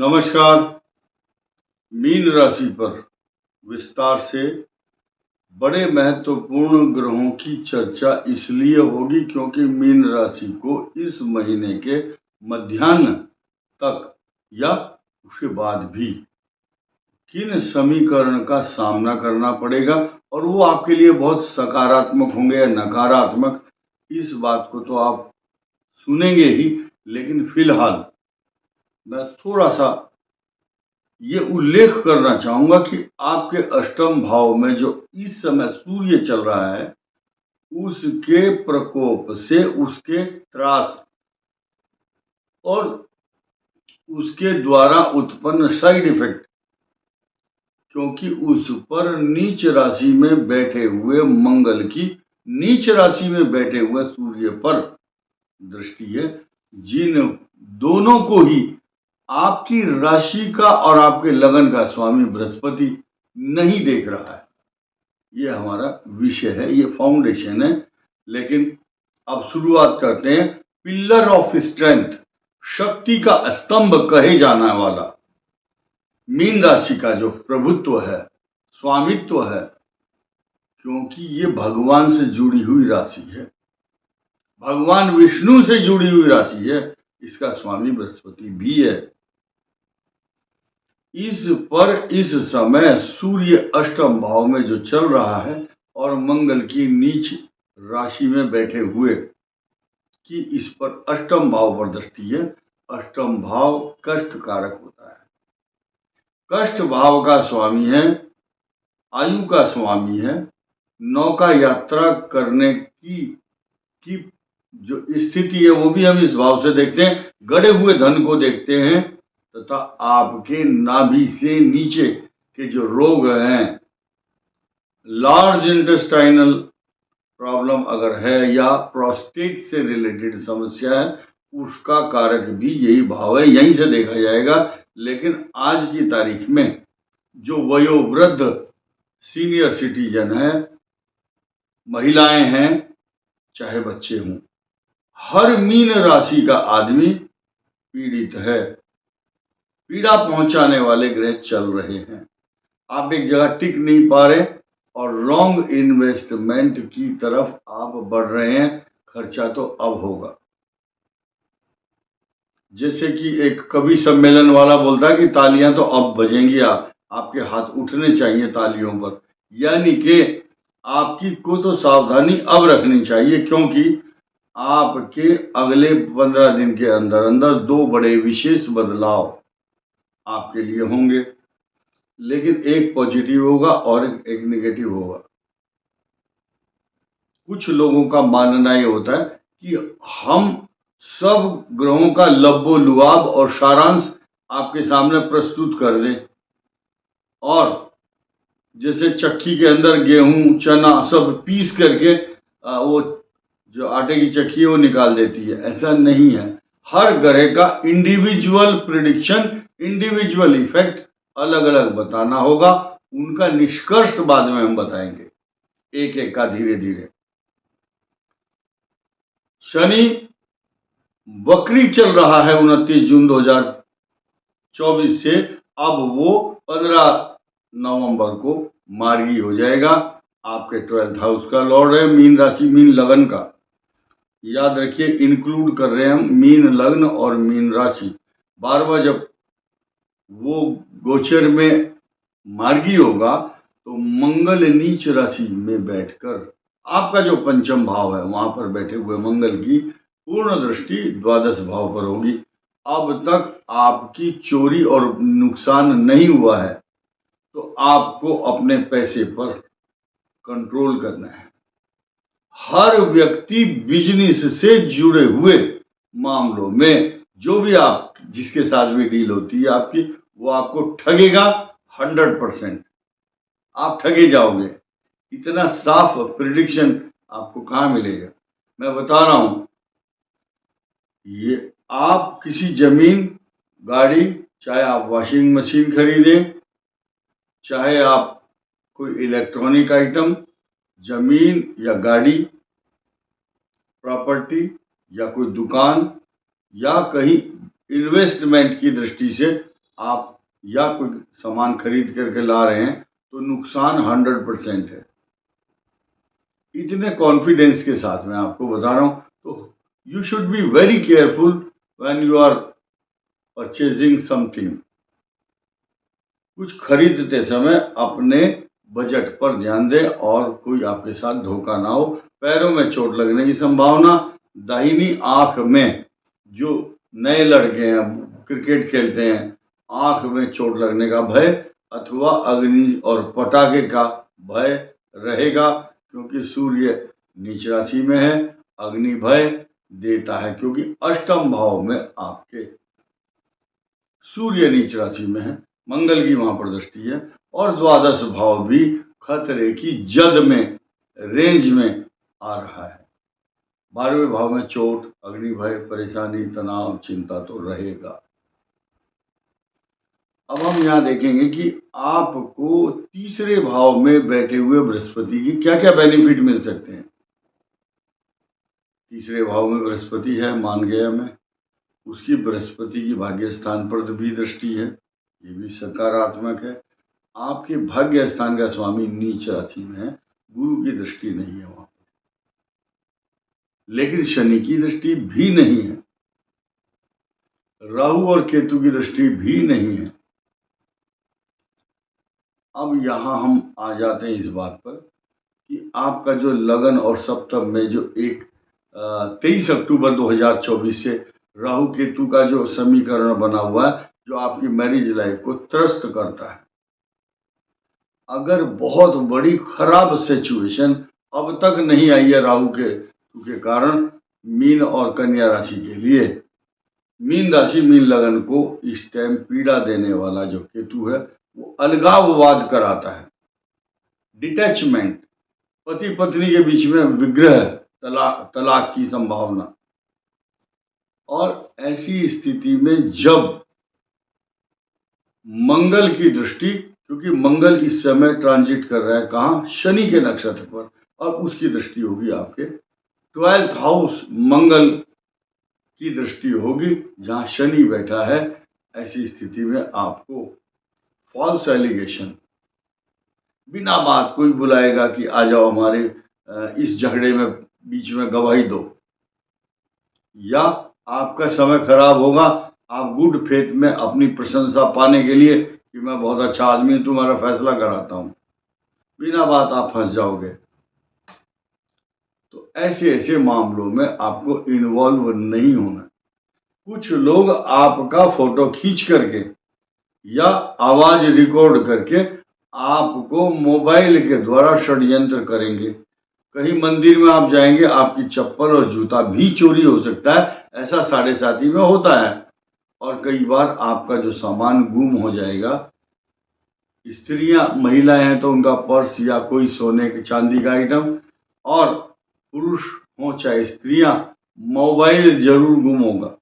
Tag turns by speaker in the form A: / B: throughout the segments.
A: नमस्कार। मीन राशि पर विस्तार से बड़े महत्वपूर्ण ग्रहों की चर्चा इसलिए होगी क्योंकि मीन राशि को इस महीने के मध्याह्न तक या उसके बाद भी किन समीकरण का सामना करना पड़ेगा और वो आपके लिए बहुत सकारात्मक होंगे या नकारात्मक, इस बात को तो आप सुनेंगे ही। लेकिन फिलहाल मैं थोड़ा सा ये उल्लेख करना चाहूंगा कि आपके अष्टम भाव में जो इस समय सूर्य चल रहा है, उसके प्रकोप से, उसके त्रास और उसके द्वारा उत्पन्न साइड इफेक्ट, क्योंकि उस पर नीच राशि में बैठे हुए मंगल की नीच राशि में बैठे हुए सूर्य पर दृष्टि है, जिन दोनों को ही आपकी राशि का और आपके लगन का स्वामी बृहस्पति नहीं देख रहा है। ये हमारा विषय है, ये फाउंडेशन है। लेकिन अब शुरुआत करते हैं। पिलर ऑफ स्ट्रेंथ, शक्ति का स्तंभ कहे जाने वाला मीन राशि का जो प्रभुत्व है, स्वामित्व है, क्योंकि ये भगवान से जुड़ी हुई राशि है, भगवान विष्णु से जुड़ी हुई राशि है, इसका स्वामी बृहस्पति भी है। इस पर इस समय सूर्य अष्टम भाव में जो चल रहा है और मंगल की नीच राशि में बैठे हुए कि इस पर अष्टम भाव पर दृष्टि है। अष्टम भाव कष्ट कारक होता है। कष्ट भाव का स्वामी है, आयु का स्वामी है, नौका यात्रा करने की जो स्थिति है वो भी हम इस भाव से देखते हैं। गड़े हुए धन को देखते हैं तथा आपके नाभि से नीचे के जो रोग हैं, लार्ज इंटेस्टाइनल प्रॉब्लम अगर है या प्रोस्टेट से रिलेटेड समस्या है, उसका कारक भी यही भाव है, यहीं से देखा जाएगा। लेकिन आज की तारीख में जो वयोवृद्ध सीनियर सिटीजन है, महिलाएं हैं, चाहे बच्चे हों, हर मीन राशि का आदमी पीड़ित है। पीड़ा पहुंचाने वाले ग्रह चल रहे हैं। आप एक जगह टिक नहीं पा रहे और रॉन्ग इन्वेस्टमेंट की तरफ आप बढ़ रहे हैं। खर्चा तो अब होगा। जैसे कि एक कवि सम्मेलन वाला बोलता है कि तालियां तो अब बजेंगी, आपके हाथ उठने चाहिए तालियों पर। यानी कि आपकी को तो सावधानी अब रखनी चाहिए, क्योंकि आपके अगले 15 दिन के अंदर अंदर 2 बड़े विशेष बदलाव आपके लिए होंगे। लेकिन एक पॉजिटिव होगा और एक नेगेटिव होगा। कुछ लोगों का मानना ये होता है कि हम सब ग्रहों का लब्बो लुआब और सारांश आपके सामने प्रस्तुत कर दें, और जैसे चक्की के अंदर गेहूं चना सब पीस करके वो जो आटे की चक्की है वो निकाल देती है। ऐसा नहीं है। हर ग्रह का इंडिविजुअल प्रिडिक्शन, इंडिविजुअल इफेक्ट अलग अलग बताना होगा। उनका निष्कर्ष बाद में हम बताएंगे, एक एक का धीरे धीरे। शनि वक्री चल रहा है 29 जून 2024 से। अब वो 15 नवंबर को मार्गी हो जाएगा। आपके 12th हाउस का लॉर्ड है, मीन राशि, मीन लगन का। याद रखिए, इंक्लूड कर रहे हैं हम मीन लग्न और मीन राशि। 12वां जब वो गोचर में मार्गी होगा तो मंगल नीच राशि में बैठकर आपका जो पंचम भाव है वहां पर बैठे हुए मंगल की पूर्ण दृष्टि द्वादश भाव पर होगी। अब तक आपकी चोरी और नुकसान नहीं हुआ है तो आपको अपने पैसे पर कंट्रोल करना है। हर व्यक्ति बिजनेस से जुड़े हुए मामलों में जो भी आप जिसके साथ भी डील होती है आपकी, वो आपको ठगेगा 100%। आप ठगे जाओगे। इतना साफ प्रिडिक्शन आपको कहाँ मिलेगा। मैं बता रहा हूं, ये आप किसी जमीन, गाड़ी, चाहे आप वॉशिंग मशीन खरीदें, चाहे आप कोई इलेक्ट्रॉनिक आइटम, जमीन या गाड़ी, प्रॉपर्टी या कोई दुकान या कहीं इन्वेस्टमेंट की दृष्टि से आप या कोई सामान खरीद करके ला रहे हैं तो नुकसान 100% है। इतने कॉन्फिडेंस के साथ मैं आपको बता रहा हूं, तो you should be very careful when you are purchasing something. कुछ खरीदते समय अपने बजट पर ध्यान दें और कोई आपके साथ धोखा ना हो। पैरों में चोट लगने की संभावना, दाहिनी आंख में, जो नए लड़के हैं क्रिकेट खेलते हैं, आंख में चोट लगने का भय अथवा अग्नि और पटाखे का भय रहेगा, क्योंकि सूर्य नीच राशि में है। अग्नि भय देता है क्योंकि अष्टम भाव में आपके सूर्य नीच राशि में है, मंगल की वहां पर दृष्टि है, और द्वादश भाव भी खतरे की जद में, रेंज में आ रहा है। 12वें भाव में चोट, अग्नि भय, परेशानी, तनाव, चिंता तो रहेगा। अब हम यहाँ देखेंगे कि आपको तीसरे भाव में बैठे हुए बृहस्पति की क्या क्या बेनिफिट मिल सकते हैं। तीसरे भाव में बृहस्पति है, मान गया मैं, उसकी बृहस्पति की भाग्य स्थान पर भी दृष्टि है, ये भी सकारात्मक है। आपके भाग्य स्थान का स्वामी नीच राशि में है, गुरु की दृष्टि नहीं है वहां पर, लेकिन शनि की दृष्टि भी नहीं है, राहु और केतु की दृष्टि भी नहीं है। अब यहां हम आ जाते हैं इस बात पर कि आपका जो लगन और सप्तम में जो एक 23 अक्टूबर 2024 से राहु केतु का जो समीकरण बना हुआ है, जो आपकी मैरिज लाइफ को त्रस्त करता है। अगर बहुत बड़ी खराब सिचुएशन अब तक नहीं आई है राहु केतु के कारण मीन और कन्या राशि के लिए, मीन राशि मीन लगन को इस टाइम पीड़ा देने वाला जो केतु है वो अलगाववाद कराता है, डिटैचमेंट, पति पत्नी के बीच में विग्रह, तलाक की संभावना। और ऐसी स्थिति में जब मंगल की दृष्टि, क्योंकि मंगल इस समय ट्रांजिट कर रहा है कहाँ, शनि के नक्षत्र पर, अब उसकी दृष्टि होगी आपके 12th हाउस, मंगल की दृष्टि होगी जहां शनि बैठा है। ऐसी स्थिति में आपको फॉल्स एलिगेशन, बिना बात कोई बुलाएगा कि आ जाओ हमारे इस झगड़े में बीच में गवाही दो, या आपका समय खराब होगा, आप गुड फेथ में अपनी प्रशंसा पाने के लिए कि मैं बहुत अच्छा आदमी हूं, तुम्हारा फैसला कराता हूं, बिना बात आप फंस जाओगे। तो ऐसे ऐसे मामलों में आपको इन्वॉल्व नहीं होना। कुछ लोग आपका फोटो खींच करके या आवाज रिकॉर्ड करके आपको मोबाइल के द्वारा षड्यंत्र करेंगे। कहीं मंदिर में आप जाएंगे, आपकी चप्पल और जूता भी चोरी हो सकता है, ऐसा 7:30 में होता है। और कई बार आपका जो सामान गुम हो जाएगा। स्त्रियां, महिलाएं हैं तो उनका पर्स या कोई सोने की चांदी का आइटम, और पुरुष हो चाहे स्त्रियां, मोबाइल जरूर गुम होगा।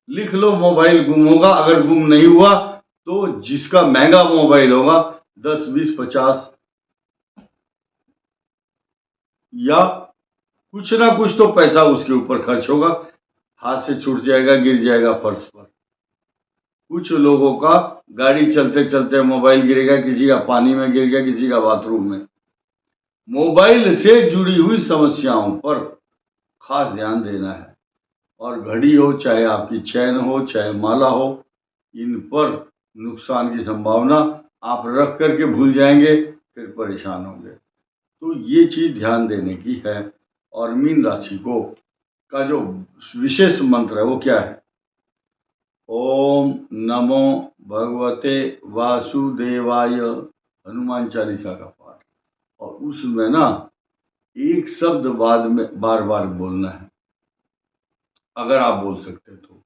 A: लिख लो, मोबाइल गुम होगा। अगर गुम नहीं हुआ तो जिसका महंगा मोबाइल होगा 10, 20, 50 या कुछ ना कुछ तो पैसा उसके ऊपर खर्च होगा, हाथ से छूट जाएगा, गिर जाएगा फर्श पर। कुछ लोगों का गाड़ी चलते चलते मोबाइल गिरेगा, किसी का पानी में गिर गया, किसी का बाथरूम में। मोबाइल से जुड़ी हुई समस्याओं पर खास ध्यान देना है। और घड़ी हो, चाहे आपकी चैन हो, चाहे माला हो, इन पर नुकसान की संभावना, आप रख करके भूल जाएंगे, फिर परेशान होंगे। तो ये चीज ध्यान देने की है। और मीन राशि को का जो विशेष मंत्र है वो क्या है? ओम नमो भगवते वासुदेवाय, हनुमान चालीसा का पाठ। और उसमें ना एक शब्द बाद में बार बार बोलना है, अगर आप बोल सकते तो।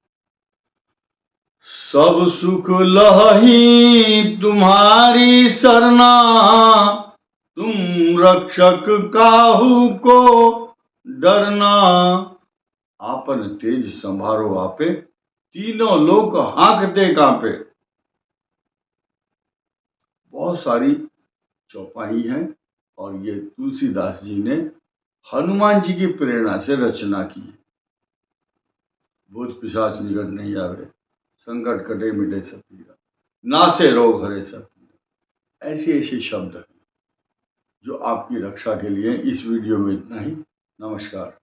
A: सब सुख लहही तुम्हारी सरना, तुम रक्षक काहू को डरना। आपन तेज संभारो आपे, तीनों लोग हाँकते कांपे। बहुत सारी चौपाई है और ये तुलसीदास जी ने हनुमान जी की प्रेरणा से रचना की। भूत पिशाच निकट नहीं आवे, संकट कटे मिटे सब पीरा। नासे रोग हरे सब। ऐसे ऐसे शब्द हैं जो आपकी रक्षा के लिए। इस वीडियो में इतना ही। नमस्कार।